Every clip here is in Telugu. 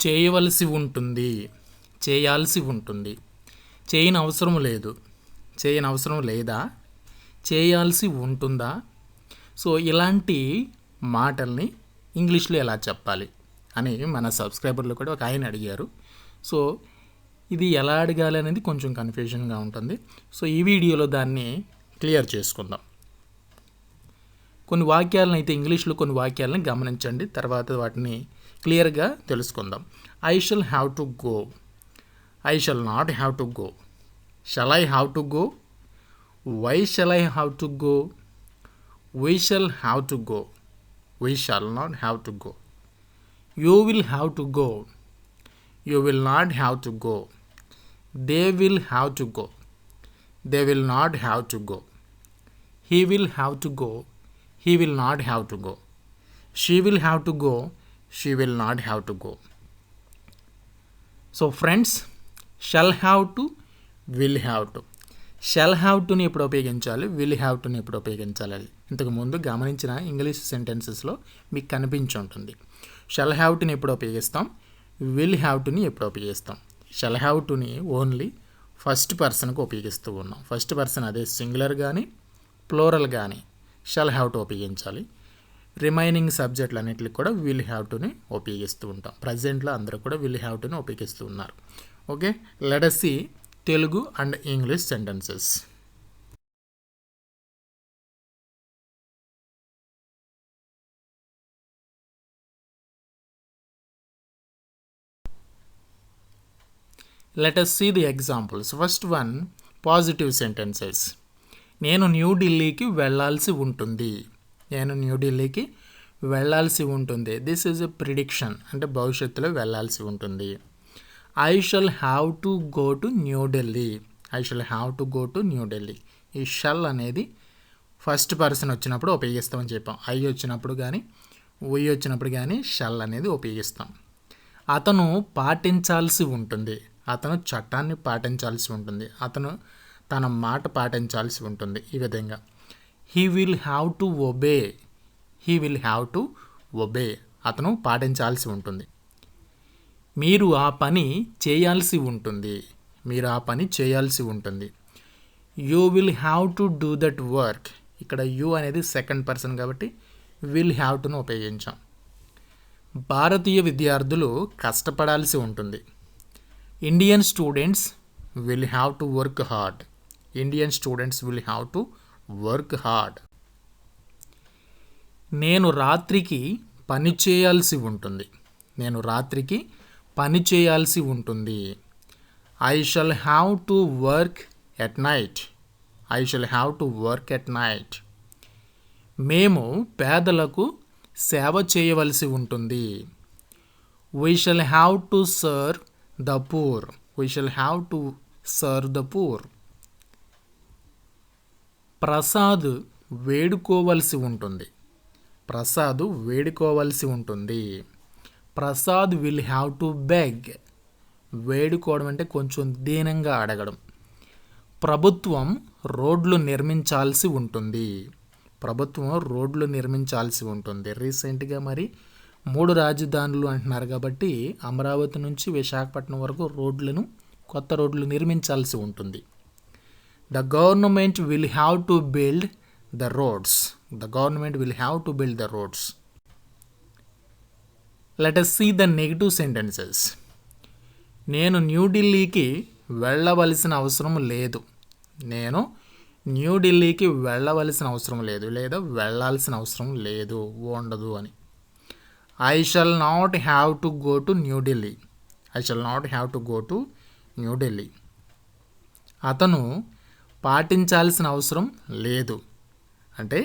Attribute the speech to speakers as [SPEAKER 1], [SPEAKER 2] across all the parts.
[SPEAKER 1] చేయవలసి ఉంటుంది, చేయాల్సి ఉంటుంది, చేయని అవసరం లేదు, చేయని అవసరం లేదా, చేయాల్సి ఉంటుందా. సో ఇలాంటి మాటల్ని ఇంగ్లీష్లో ఎలా చెప్పాలి అని మన సబ్స్క్రైబర్లు కూడా ఒక ఆయన అడిగారు. సో ఇది ఎలా అడగాలి అనేది కొంచెం కన్ఫ్యూజన్గా ఉంటుంది. సో ఈ వీడియోలో దాన్ని క్లియర్ చేసుకుందాం. కొన్ని వాక్యాలను అయితే ఇంగ్లీష్లో కొన్ని వాక్యాలను గమనించండి, తర్వాత వాటిని క్లియర్గా తెలుసుకుందాం. I shall have to go, I shall not have to go, shall I have to go, why shall I have to go, we shall have to go, we shall not have to go, you will have to go, you will not have to go, they will have to go, they will not have to go, he will have to go, he will not have to go, she will have to go, she will not have to go. So friends, shall have to, will have to, shall have to ని ఎప్పుడు ఉపయోగించాలి, will have to ని ఎప్పుడు ఉపయోగించాలి, ఇంతకు ముందు గమనించిన ఇంగ్లీష్ సెంటెన్సెస్లో మీకు కనిపించి ఉంటుంది. షల్ హ్యావ్ టుని ఎప్పుడు ఉపయోగిస్తాం, విల్ హ్యావ్ టుని ఎప్పుడు ఉపయోగిస్తాం. షల్ హ్యావ్ టుని ఓన్లీ ఫస్ట్ పర్సన్కి ఉపయోగిస్తూ ఉన్నాం. ఫస్ట్ పర్సన్ అదే సింగులర్ కానీ ప్లోరల్ కానీ షల్ హ్యావ్ టు ఉపయోగించాలి. రిమైనింగ్ సబ్జెక్టులు అన్నింటికి కూడా విల్ హ్యావ్ టుని ఉపయోగిస్తూ ఉంటాం. ప్రజెంట్లో అందరూ కూడా విల్ హ్యావ్ టుని ఉపయోగిస్తూ ఉన్నారు. Okay, let us see Telugu and English sentences. Let us see the examples. First one, positive sentences. నేను న్యూఢిల్లీకి వెళ్ళాల్సి ఉంటుంది, నేను న్యూఢిల్లీకి వెళ్ళాల్సి ఉంటుంది. దిస్ ఈజ్ ఎ ప్రిడిక్షన్, అంటే భవిష్యత్తులో వెళ్ళాల్సి ఉంటుంది. I shall have to go to New Delhi, I shall have to go to New Delhi. He shall అనేది ఫస్ట్ పర్సన్ వచ్చినప్పుడు ఉపయోగిస్తామని చెప్పాం. ఐ వచ్చినప్పుడు కానీ వై వచ్చినప్పుడు కానీ షల్ అనేది ఉపయోగిస్తాం. అతను పాటించాల్సి ఉంటుంది, అతను చట్టాన్ని పాటించాల్సి ఉంటుంది, అతను తన మాట పాటించాల్సి ఉంటుంది. ఈ విధంగా he will have to obey, he will have to obey, అతను పాటించాల్సి ఉంటుంది. మీరు ఆ పని చేయాల్సి ఉంటుంది, మీరు ఆ పని చేయాల్సి ఉంటుంది. You will have to do that work, ఇక్కడ యూ అనేది సెకండ్ పర్సన్ కాబట్టి విల్ హ్యావ్ టును ఉపయోగించాం. భారతీయ విద్యార్థులు కష్టపడాల్సి ఉంటుంది. Indian students will have to work hard, Indian students will have to work hard. నేను రాత్రికి పని చేయాల్సి ఉంటుంది, నేను రాత్రికి పని చేయాల్సి ఉంటుంది. I shall have to work at night, I shall have to work at night. మేము పేదలకు సేవ చేయవలసి ఉంటుంది. We shall have to serve the poor, we shall have to serve the poor. Prasad వేడుకోవలసి ఉంటుంది, ప్రసాద్ వేడుకోవలసి ఉంటుంది. Prasad will have to beg, వేడుకోవడం అంటే కొంచెం దీనంగా అడగడం. ప్రభుత్వం రోడ్లు నిర్మించాల్సి ఉంటుంది, ప్రభుత్వం రోడ్లు నిర్మించాల్సి ఉంటుంది. రీసెంట్గా మరి 3 రాజధానులు అంటున్నారు కాబట్టి అమరావతి నుంచి విశాఖపట్నం వరకు కొత్త రోడ్లు నిర్మించాల్సి ఉంటుంది. The government will have to build the roads, the government will have to build the roads. Let us see the negative sentences. నేను న్యూఢిల్లీకి వెళ్ళవలసిన అవసరం లేదు, నేను న్యూఢిల్లీకి వెళ్ళవలసిన అవసరం లేదు లేదా వెళ్ళాల్సిన అవసరం లేదు, ఉండదు అని. I shall not have to go to New Delhi, I shall not have to go to New Delhi. అతను పాటించాల్సిన అవసరం లేదు, అంటే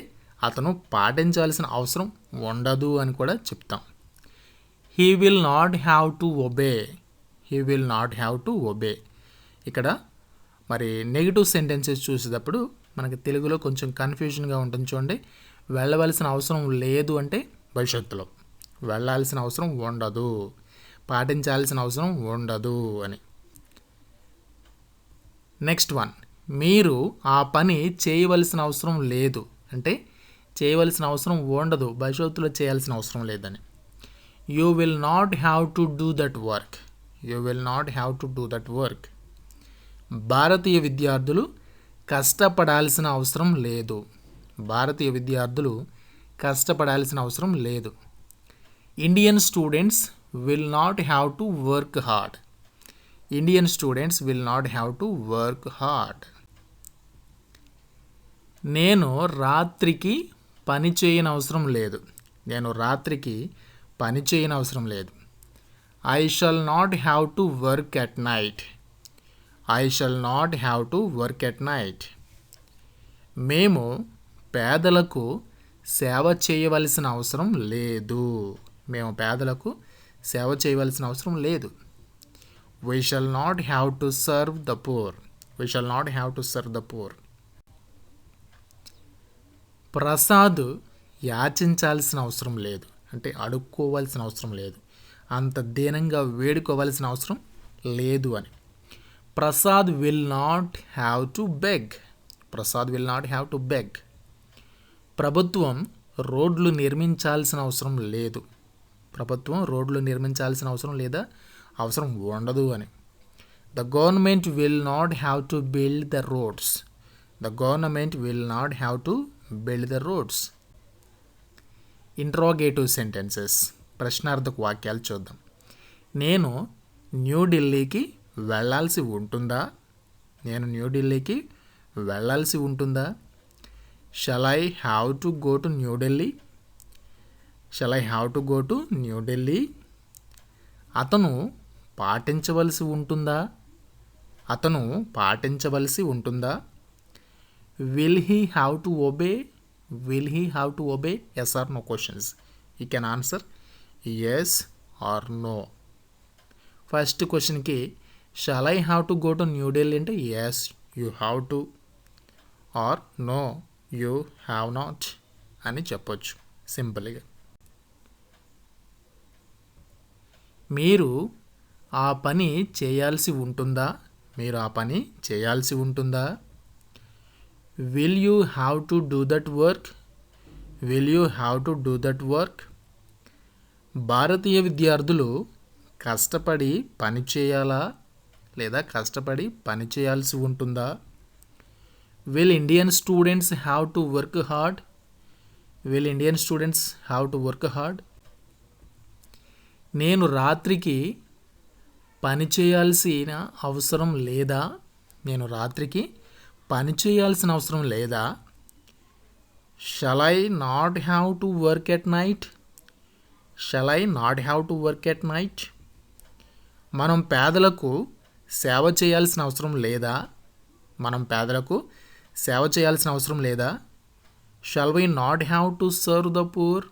[SPEAKER 1] అతను పాటించాల్సిన అవసరం ఉండదు అని కూడా చెప్తాం. He will not have to obey, he will not have to obey. ఇక్కడ మరి నెగిటివ్ సెంటెన్సెస్ చూసేటప్పుడు మనకి తెలుగులో కొంచెం కన్ఫ్యూజన్గా ఉంటుంది. చూడండి, వెళ్ళవలసిన అవసరం లేదు అంటే భవిష్యత్తులో, వెళ్ళాల్సిన అవసరం ఉండదు, పాటించాల్సిన అవసరం ఉండదు అని. నెక్స్ట్ వన్, మీరు ఆ పని చేయవలసిన అవసరం లేదు అంటే చేయవలసిన అవసరం ఉండదు, భవిష్యత్తులో చేయాల్సిన అవసరం లేదని. You will not have to do that work. You will not have to do that work. భారతీయ విద్యార్థులు కష్టపడాల్సిన అవసరం లేదు. భారతీయ విద్యార్థులు కష్టపడాల్సిన అవసరం లేదు. Indian students will not have to work hard. Indian students will not have to work hard. నేను రాత్రికి పని చేయనవసరం లేదు. నేను రాత్రికి పని చేయనవసరం లేదు. I shall not have to work at night. I shall not have to work at night. మేము పేదలకు సేవ చేయవలసిన అవసరం లేదు. మేము పేదలకు సేవ చేయవలసిన అవసరం లేదు. We shall not have to serve the poor. We shall not have to serve the poor. Prasad యాచించాల్సిన అవసరం లేదు. అంటే అడుక్కోవాల్సిన అవసరం లేదు. అంత దీనంగా వేడుకోవాల్సిన అవసరం లేదు అని. Prasad will not have to beg. Prasad will not have to beg. ప్రభుత్వం రోడ్లు నిర్మించాల్సిన అవసరం లేదు. ప్రభుత్వం రోడ్లు నిర్మించాల్సిన అవసరం లేదా అవసరం ఉండదు అని. The government will not have to build the roads. The government will not have to build the roads. Interrogative sentences, ప్రశ్నార్థక వాక్యాలు చూద్దాం. నేను న్యూఢిల్లీకి వెళ్ళాల్సి ఉంటుందా? నేను న్యూఢిల్లీకి వెళ్ళాల్సి ఉంటుందా? Shall I have to go to New Delhi? Shall I have to go to New Delhi? అతను పాటించవలసి ఉంటుందా? అతను పాటించవలసి ఉంటుందా? Will he have to obey? Will he have to obey? Yes or no questions. You can answer yes or no. First question ki shall I have to go to New Delhi ante yes you have to, or no you have not అని చెప్పొచ్చు సింపుల్గా. మీరు ఆ పని చేయాల్సి ఉంటుందా? మీరు ఆ పని చేయాల్సి ఉంటుందా? Will you have to do that work? Will you have to do that work? భారతీయ విద్యార్థులు కష్టపడి పని చేయాలా లేదా కష్టపడి పని చేయాల్సి ఉంటుందా? Will Indian students have to work hard? Will Indian students have to work hard? నేను రాత్రికి పని చేయాల్సిన అవసరం లేదా? నేను రాత్రికి పని చేయాల్సిన అవసరం లేదా? Shall I not have to work at night? Shall I not have to work at night? మనం పేదలకు సేవ చేయాల్సిన అవసరం లేదా? మనం పేదలకు సేవ చేయాల్సిన అవసరం లేదా? Shall we not have to serve the poor?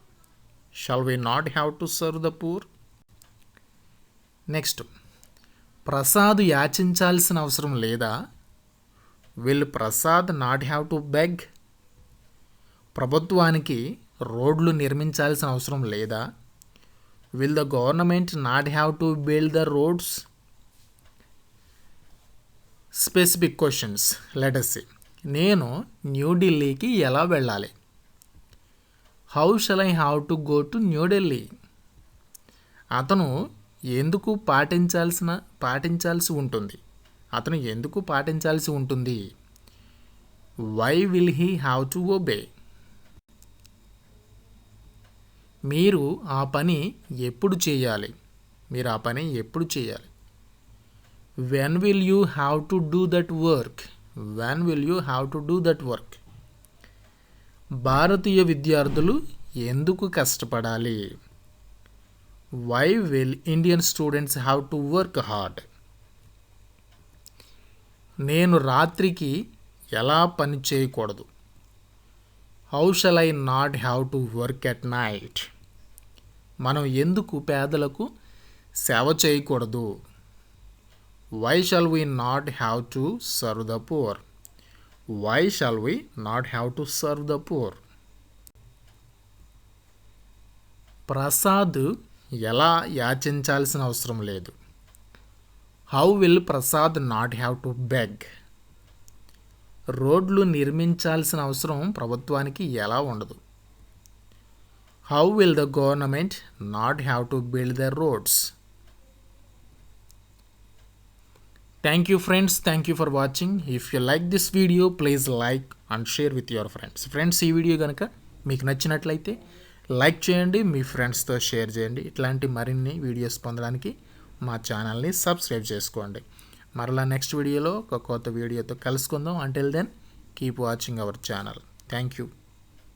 [SPEAKER 1] Shall we not have to serve the poor? Next, Prasad యాచించాల్సిన అవసరం లేదా? Will Prasad not have to beg? ప్రభుత్వానికి రోడ్లు నిర్మించాల్సిన అవసరం లేదా? Will the government not have to build the roads? Specific questions. Let us see. నేను న్యూఢిల్లీకి ఎలా వెళ్ళాలి? How shall I have to go to New Delhi? అతను ఎందుకు పాటించాల్సి ఉంటుంది? అతను ఎందుకు పాటించాల్సి ఉంటుంది? Why will he have to obey? మీరు ఆ పని ఎప్పుడు చేయాలి? మీరు ఆ పని ఎప్పుడు చేయాలి? When will you have to do that work? When will you have to do that work? భారతీయ విద్యార్థులు ఎందుకు కష్టపడాలి? Why will Indian students have to work hard? నేను రాత్రికి ఎలా పని చేయకూడదు? How shall I not have to work at night? మనం ఎందుకు పేదలకు సేవ చేయకూడదు? Why shall we not have to serve the poor? Why shall we not have to serve the poor? Prasad ఎలా యాచించాల్సిన అవసరం లేదు? How will Prasad not have to beg? రోడ్లు నిర్మించాల్సిన అవసరం ప్రభుత్వానికి ఎలా ఉండదు? How will the government not have to build the roads? Thank you friends. Thank you for watching. If you like this video, please like and share with your friends. Friends, ఈ వీడియో కనుక మీకు నచ్చినట్లయితే లైక్ చేయండి, మీ ఫ్రెండ్స్తో షేర్ చేయండి. ఇట్లాంటి మరిన్ని వీడియోస్ పొందడానికి మా ఛానల్ని సబ్స్క్రైబ్ చేసుకోండి. మరలా నెక్స్ట్ వీడియోలో ఒక కొత్త వీడియోతో కలుసుకుందాం. Until then keep watching our channel. Thank you.